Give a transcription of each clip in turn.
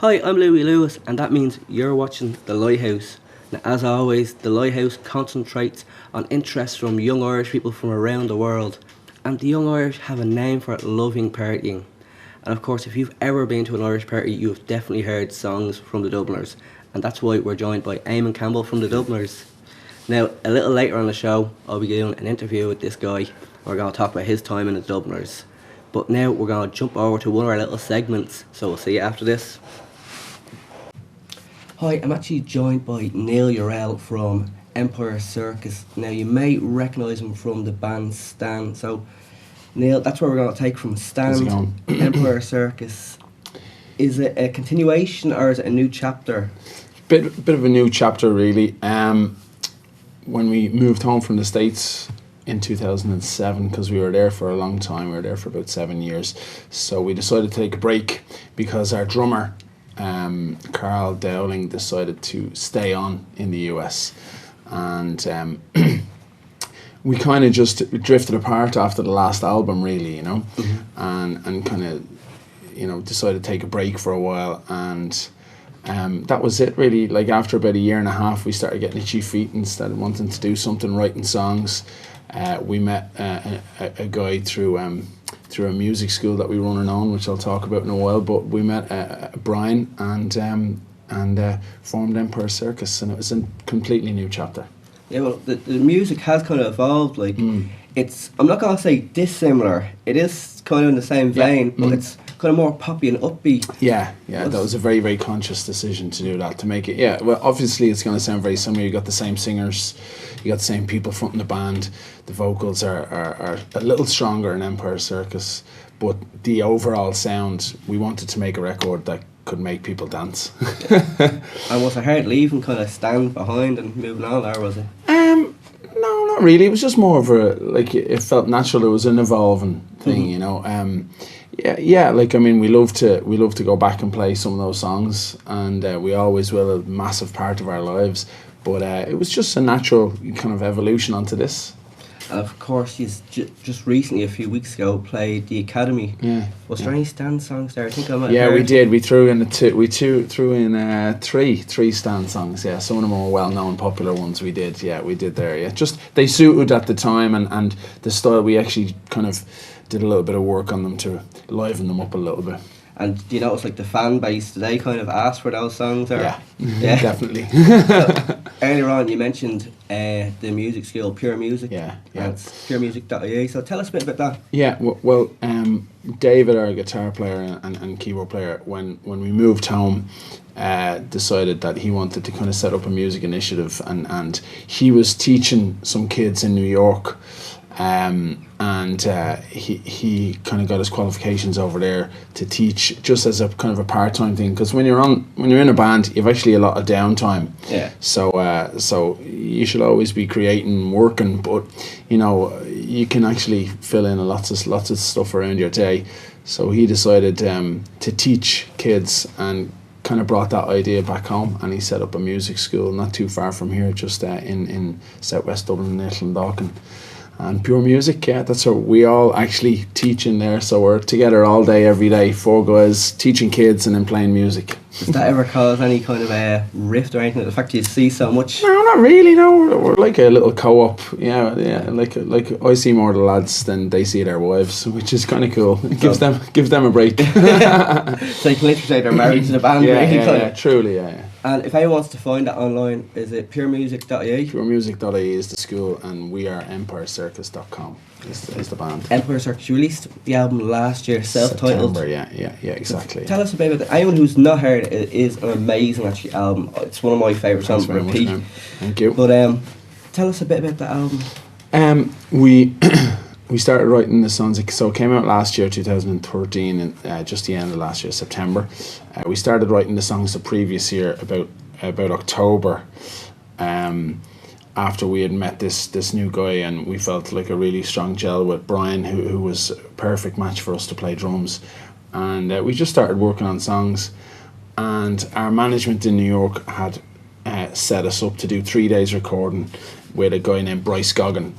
Hi, I'm Lewie Lewis, and that means you're watching The Lighthouse. Now, as always, The Lighthouse concentrates on interest from young Irish people from around the world, and the young Irish have a name for loving partying. And of course, if you've ever been to an Irish party, you've definitely heard songs from the Dubliners, and that's why we're joined by Eamonn Campbell from the Dubliners. Now, a little later on the show, I'll be doing an interview with this guy. We're going to talk about his time in the Dubliners. But now we're going to jump over to one of our little segments, so we'll see you after this. Hi, I'm actually joined by Neil Eurelle from Empire Circus. Now, you may recognise him from the band Stand. So, Neil, that's where we're going to take from Stand, Empire Circus. Is it a continuation or is it a new chapter? Bit of a new chapter, really. When we moved home from the States in 2007, because we were there for a long time, we were there for about 7 years, so we decided to take a break because our drummer, Carl Dowling, decided to stay on in the US, and we kind of just drifted apart after the last album, really, and kind of, decided to take a break for a while, and that was it, really. Like, after about a year and a half, we started getting itchy feet and started wanting to do something, writing songs. We met a guy through a music school that we run and own, which I'll talk about in a while. But we met Brian and formed Empire Circus, and it was a completely new chapter. Yeah, well, the music has kind of evolved. Like, it's, I'm not going to say dissimilar. It is kind of in the same vein, but it's kind of more poppy and upbeat. Yeah, that was a very, very conscious decision to do that, to make it. Yeah, well, obviously it's going to sound very similar. You got the same singers, you got the same people fronting the band. The vocals are a little stronger in Empire Circus, but the overall sound, we wanted to make a record that could make people dance. And was it hard leaving, kind of stand behind and moving on, or was it? No, not really. It was just more of a, like, it felt natural. It was an evolving thing, Yeah, like, I mean, we love to go back and play some of those songs, and we always will, a massive part of our lives. But it was just a natural kind of evolution onto this. And of course, you just recently, a few weeks ago, played the Academy. Yeah. Was there any Stand songs there? I think I might. Yeah, we did. We threw in three Stand songs. Yeah, some of the more well-known, popular ones we did. Yeah, we did there. Yeah, just they suited at the time and the style. We actually kind of did a little bit of work on them to liven them up a little bit. And do you notice, like, the fan base, do they kind of ask for those songs? Or? Yeah, definitely. So, earlier on, you mentioned the music school, Pure Music. Yeah. It's puremusic.ie. So tell us a bit about that. Yeah, well, David, our guitar player and keyboard player, when we moved home, decided that he wanted to kind of set up a music initiative, and he was teaching some kids in New York. He kind of got his qualifications over there to teach, just as a kind of a part-time thing, because when you're in a band, you've actually a lot of downtime. Yeah. So you should always be creating, working, but you can actually fill in lots of stuff around your day. So he decided to teach kids, and kind of brought that idea back home, and he set up a music school not too far from here, just in southwest Dublin, in Dalkin. And Pure Music, yeah, that's what we all actually teach in there. So we're together all day, every day, 4 guys teaching kids and then playing music. Does that ever cause any kind of a rift or anything? The fact you see so much? No, not really. No, we're like a little co-op. Yeah. Like I see more of the lads than they see their wives, which is kind of cool. It gives them a break. So you can literally say they're married to the band. Yeah, truly, yeah. And if anyone wants to find that online, is it puremusic.ie? Puremusic.ie is the school, and we are EmpireCircus.com is the band. Empire Circus. You released the album last year, self-titled. September, yeah, exactly. So tell us about it. Anyone who's not heard it, is an amazing actually album. It's one of my favourite songs. Thanks very much, man. Thank you. But tell us a bit about the album. We started writing the songs, so it came out last year, 2013, and just the end of last year, September. We started writing the songs the previous year, about October, after we had met this new guy, and we felt like a really strong gel with Brian, who was a perfect match for us to play drums. And we just started working on songs, and our management in New York had set us up to do 3 days recording with a guy named Bryce Goggin.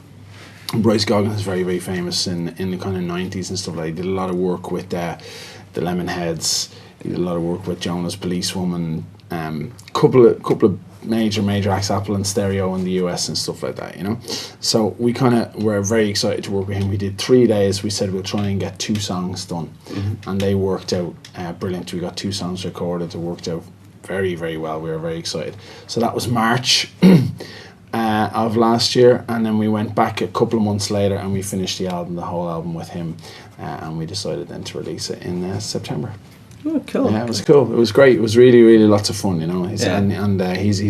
Bryce Goggin is very, very famous in the kind of 90s and stuff like that. He did a lot of work with the Lemonheads, He did a lot of work with Jonas Policewoman, couple of major acts, Apple and Stereo in the US and stuff like that, you know. So we kind of were very excited to work with him. We did 3 days. We said we'll try and get 2 songs done, and they worked out brilliant. We got 2 songs recorded. It worked out very, very well. We were very excited. So that was March of last year, and then we went back a couple of months later and we finished the whole album with him, and we decided then to release it in September. Oh, cool. Yeah, it was cool. It was great. It was really, really lots of fun, you know. He's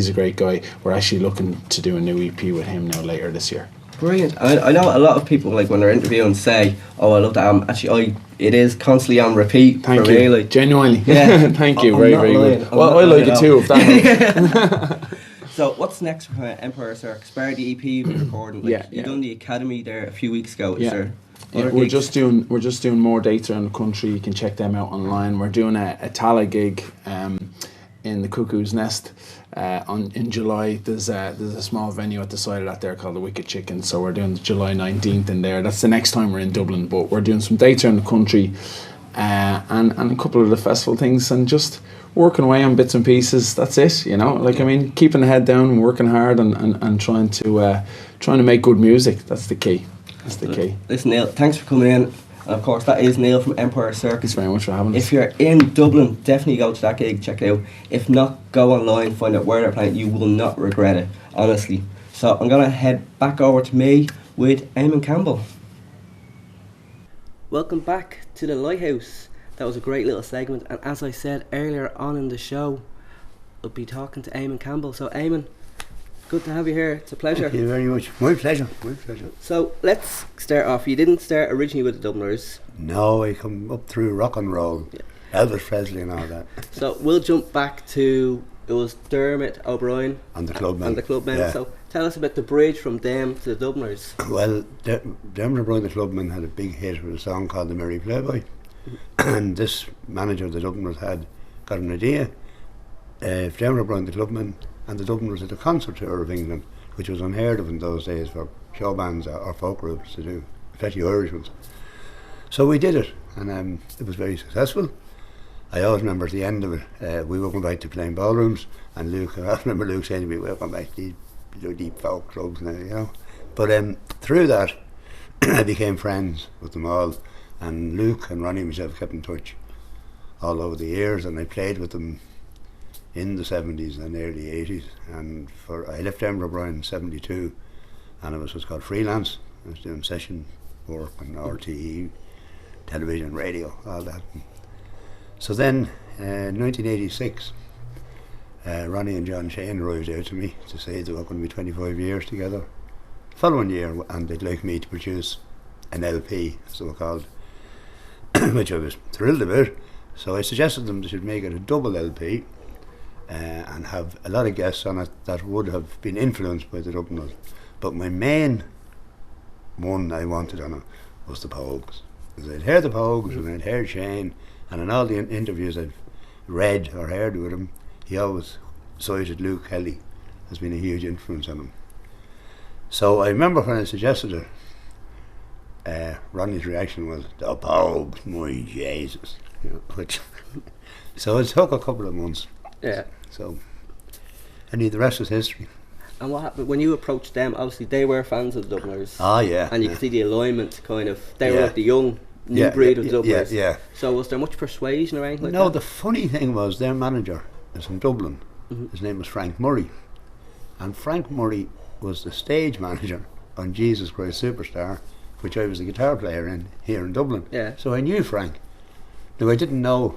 a great guy. We're actually looking to do a new EP with him now later this year. Brilliant. I know a lot of people, like when they're interviewing, say, "Oh, I love that album." Actually, it is constantly on repeat. Thank for you. me, like, genuinely. Yeah. Thank you. I'm Very, not very lying. good. I'm Well, not I like lying it at too. all. If that So, what's next for Empire Circus? Bar the EP you've been recording. Like, Yeah, you yeah. done the Academy there a few weeks ago. Is Yeah. there? Yeah, other we're gigs? just doing more dates around the country. You can check them out online. We're doing a Tala gig in the Cuckoo's Nest in July. There's a small venue at the side of that there called the Wicked Chicken. So we're doing July 19th in there. That's the next time we're in Dublin. But we're doing some dates around the country and a couple of the festival things, and just working away on bits and pieces. That's it, you know. Like, I mean, keeping the head down and working hard and trying to make good music. That's the key. That's the key. Listen, Neil, thanks for coming in. And of course, that is Neil from Empire Circus. Thanks very much for having us. If you're in Dublin, definitely go to that gig, check it out. If not, go online, find out where they're playing. You will not regret it, honestly. So I'm going to head back over to me with Eamonn Campbell. Welcome back to the Lighthouse. That was a great little segment, and as I said earlier on in the show, I'll be talking to Eamonn Campbell. So Eamonn, good to have you here. It's a pleasure. Thank you very much. My pleasure. My pleasure. So let's start off. You didn't start originally with the Dubliners. No, I come up through rock and roll, Elvis Presley and all that. So we'll jump back to, it was Dermot O'Brien And the Clubmen. and the Clubmen. Yeah. So tell us about the bridge from them to the Dubliners. Well, Dermot O'Brien, the Clubmen, had a big hit with a song called The Merry Playboy. And this manager of the Dubliners had got an idea. If Dermot O'Brien, the Clubmen, and the Dubliners did a concert tour of England, which was unheard of in those days for show bands or folk groups to do, especially Irish ones. So we did it, and it was very successful. I always remember at the end of it, we were going back to playing ballrooms, and Luke, I remember Luke saying to me, "We're going back to these deep folk clubs now, you know." But through that, I became friends with them all, and Luke and Ronnie and myself kept in touch all over the years, and I played with them in the 70s and early 80s, and I left Dermot O'Brien in 72, and it was what's called freelance. I was doing session work on RTE, television, radio, all that. So then, 1986, Ronnie and John Shane arrived out to me to say they were going to be 25 years together. Following year, and they'd like me to produce an LP, so called, which I was thrilled about. So I suggested them they should make it a double LP and have a lot of guests on it that would have been influenced by the Dubliners. But my main one I wanted on it was the Pogues. Because I'd heard the Pogues and I'd heard Shane, and in all the interviews I've read or heard with him, he always cited Luke Kelly as being a huge influence on him. So I remember when I suggested it, Ronnie's reaction was, "The Pogues, my Jesus." You know, which so it took a couple of months. Yeah. So, the rest is history. And what happened when you approached them? Obviously, they were fans of the Dubliners. Ah, yeah. And you yeah. can see the alignment, kind of. They were Yeah. like the young, new breed of Dubliners. Yeah. So was there much persuasion or anything like No, that? the funny thing was their manager is from Dublin. His name was Frank Murray. And Frank Murray was the stage manager on Jesus Christ Superstar, which I was a guitar player in here in Dublin. Yeah. So I knew Frank. Now I didn't know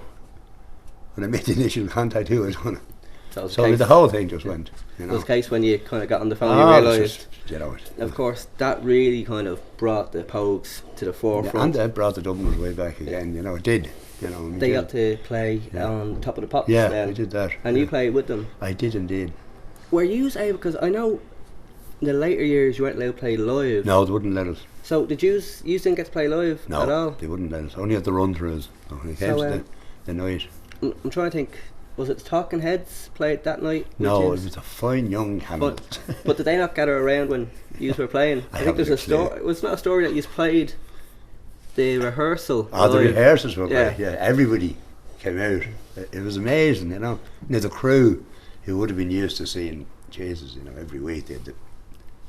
when I made the initial contact who was going to. So, it was So a case, the whole thing just went. You it know. was a case when you kind of got on the phone, Ah, you it was realised. just, you know, Of course, that really kind of brought the Pogues to the yeah, forefront. and that brought the Dubliners way back again. You know, it did. You know, They got to play on Top of the Pops. Yeah, then. I did that. And you played with them. I did indeed. Were you able? Because I know in the later years you weren't allowed to play live. No, they wouldn't let us. So did you didn't get to play live No, at all? they wouldn't let us. Only at the run-throughs. So when it came So, to the night. I'm trying to think. Was it the Talking Heads played that night? No, with it yous? was a fine young Hamlet. But did they not gather around when you were playing? I think haven't there's a a clue. story. It was not a story that you played the rehearsal. The live. rehearsals were Yeah. great. Yeah, everybody came out. It was amazing, you know. Now the crew, who would have been used to seeing Jesus, you know, every week, they had the,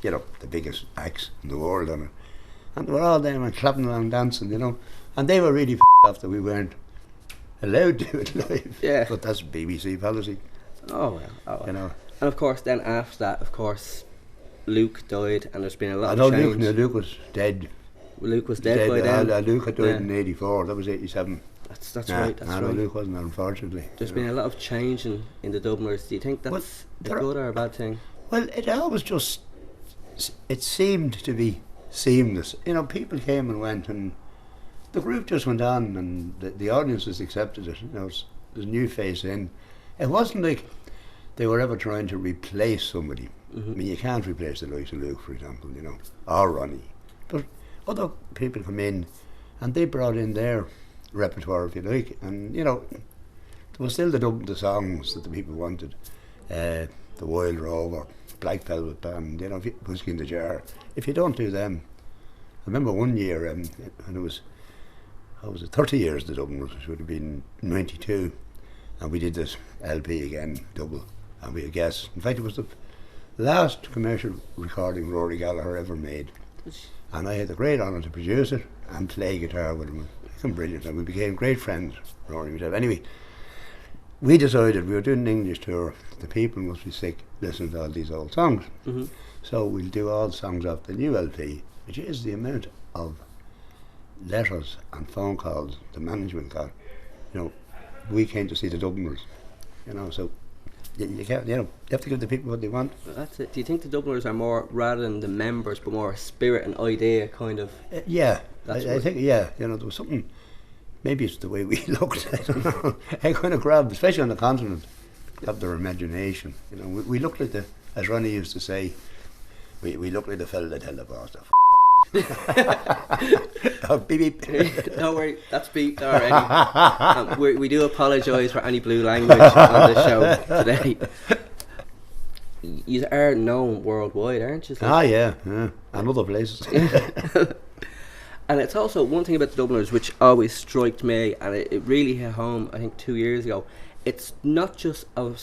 you know, the biggest acts in the world on it, and they were all there and clapping along, dancing, you know, and they were really off that we weren't allowed to do it live. Yeah. But that's BBC policy. Oh well. You know. And of course, then after that, of course, Luke died, and there's been a lot I of know change. Luke was dead. Luke was dead by then. Luke had died Yeah. in '84. That was '87. That's Yeah, right. That's no, right. Luke wasn't, unfortunately. There's you been know. a lot of change in the Dubliners. Do you think that's Well, a there good or a bad thing? Well, it always just, it seemed to be seamless. You know, people came and went, and the group just went on, and the audiences accepted it. You know, there's a new face in. It wasn't like they were ever trying to replace somebody. I mean, you can't replace the likes of Luke, for example, you know, or Ronnie. But other people come in, and they brought in their repertoire, if you like, and, you know, there was still the songs that the people wanted. The Wild Rover, Black Velvet Band, you know, Whiskey in the Jar. If you don't do them, I remember one year, and it was, 30 years the Dubliners, which would have been '92, and we did this LP again, double, and we had guests. In fact, it was the last commercial recording Rory Gallagher ever made, and I had the great honour to produce it and play guitar with him. He's brilliant, and we became great friends, Rory and myself. Anyway, we decided we were doing an English tour. The people must be sick listening to all these old songs. So we'll do all the songs off the new LP, which is the amount of letters and phone calls the management got. You know, we came to see the Dubliners. You know, so you can't. You know, you have to give the people what they want. That's it. Do you think the Dubliners are more, rather than the members, but more a spirit and idea kind of? Yeah, That's I what- think. Yeah, you know, there was something. Maybe it's the way we looked. I don't know. I kind of grabbed, especially on the continent, grabbed their imagination. You know, we looked like as Ronnie used to say, we looked like the fella that held the boss. Oh, beep beep. Don't worry, that's beeped already. We do apologise for any blue language on the show today. You are known worldwide, aren't you? Ah, yeah, and other places. And it's also one thing about the Dubliners which always struck me, and it really hit home, I think 2 years ago. It's not just of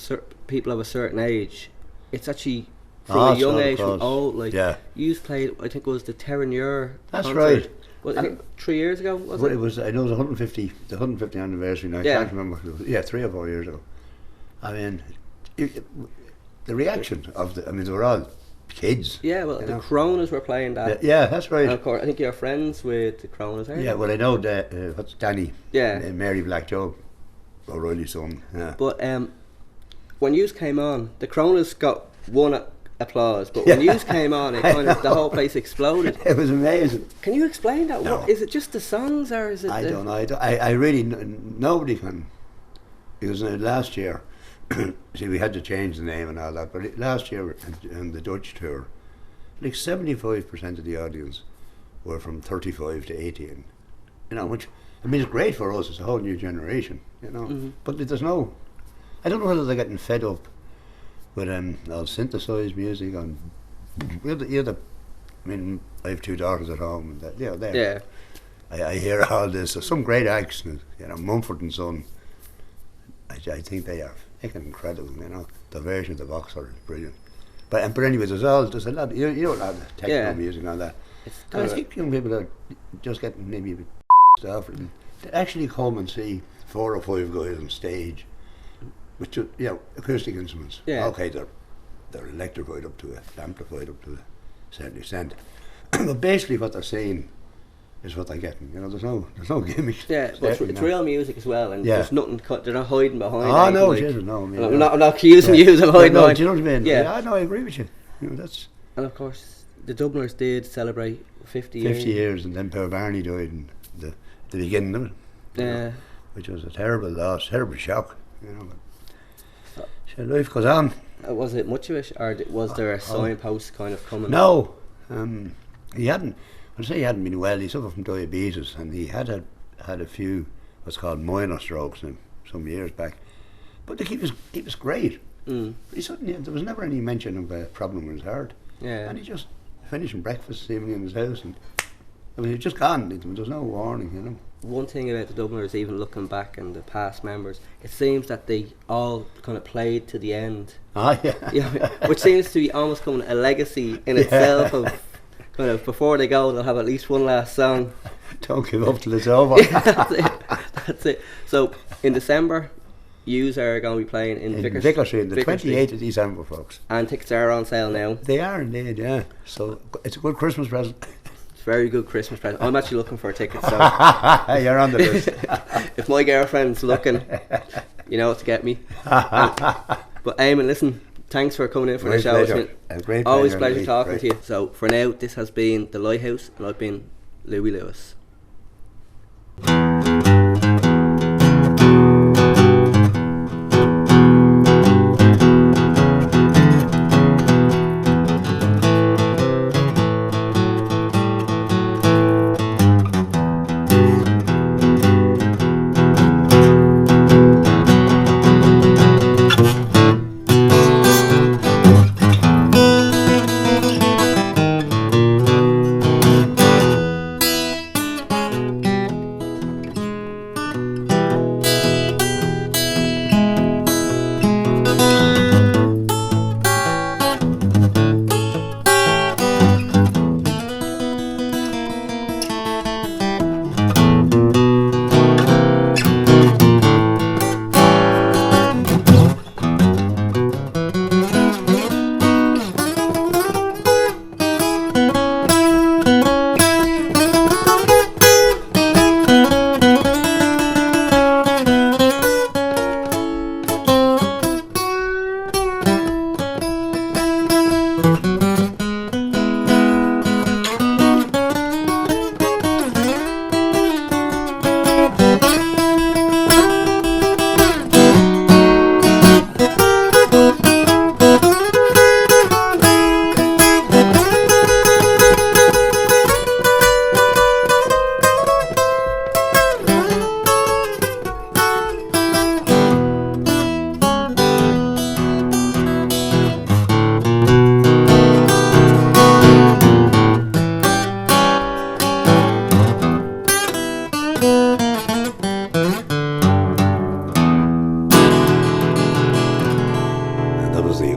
people of a certain age, it's actually from a young age, from old. Like, yeah. you played, I think it was the Terranure That's concert. right. Was it 3 years ago? Was Well, it? it was. I know it was 150, the 150th anniversary. Now I Yeah. can't remember. It was, 3 or 4 years ago. I mean, the reaction of they were all kids. Yeah, well, you the know. Coronas were playing that. Yeah, that's right. And of course, I think you're friends with the Coronas, aren't Yeah, you? well, I know that what's Danny? Yeah. Mary Black Joe, O'Reilly's son. Yeah. But when yous came on, the Coronas got one applause, but when yous came on, it kind of the whole place exploded. It was amazing. Can you explain that? No. What, is it just the songs, or is it? I don't know. I really nobody can. Because last year, see, we had to change the name and all that. But last year on the Dutch tour, like 75% of the audience were from 35 to 18. You know, which I mean, it's great for us. It's a whole new generation. You know, but there's no. I don't know whether they're getting fed up with all synthesized music and I mean, I have 2 daughters at home, and that, you know, Yeah. I hear all this. There's some great acts, you know, Mumford and Son. I think they are fucking incredible. You know, the version of the Boxer is brilliant. But anyway, there's a lot. You know, a lot of techno Yeah. music and all that. It's And I kind of think young people are just getting maybe a bit stuff to actually come and see 4 or 5 guys on stage with just, you know, acoustic instruments. Yeah. Okay, they're electrified up to it, amplified up to a certain extent. But basically what they're saying is what they're getting. You know, there's no gimmicks. yeah, but it's real music as well, and Yeah. there's nothing. They're not hiding behind. Oh anything, no, like, it isn't. No, I mean, I'm not accusing you of hiding no, behind. do you know what I mean? Yeah. No, I agree with you. You know, that's And of course, the Dubliners did celebrate 50 50 years. years, and then Per Barney died in the beginning of it. you know, which was a terrible loss, terrible shock. You know, but so life goes on. Was it much of it, or was there a signpost kind of coming? No, he hadn't. I'd say he hadn't been well. He suffered from diabetes, and he had a few what's called minor strokes some years back. But he was great. He suddenly there was never any mention of a problem with his heart. Yeah. And he just finishing breakfast, seemingly in his house, and I mean, he just gone. There was no warning, you know. one thing about the Dubliners, even looking back and the past members, it seems that they all kind of played to the end. Ah, yeah. Yeah, which seems to be almost becoming a legacy in itself of kind of before they go, they'll have at least one last song. Don't give up till it's over. Yeah, that's it. So in December, yous are going to be playing in Vicar Street, the 28th of December, folks. And tickets are on sale now. They are indeed, yeah. So it's a good Christmas present. It's a very good Christmas present. I'm actually looking for a ticket, so you're on the list. if my girlfriend's looking, you know what to get me. But Eamonn, listen, thanks for coming in for the show. Pleasure. A great always pleasure pleasure indeed. talking to you. So for now, this has been the Lighthouse, and I've been Lewie Lewis.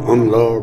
An Lar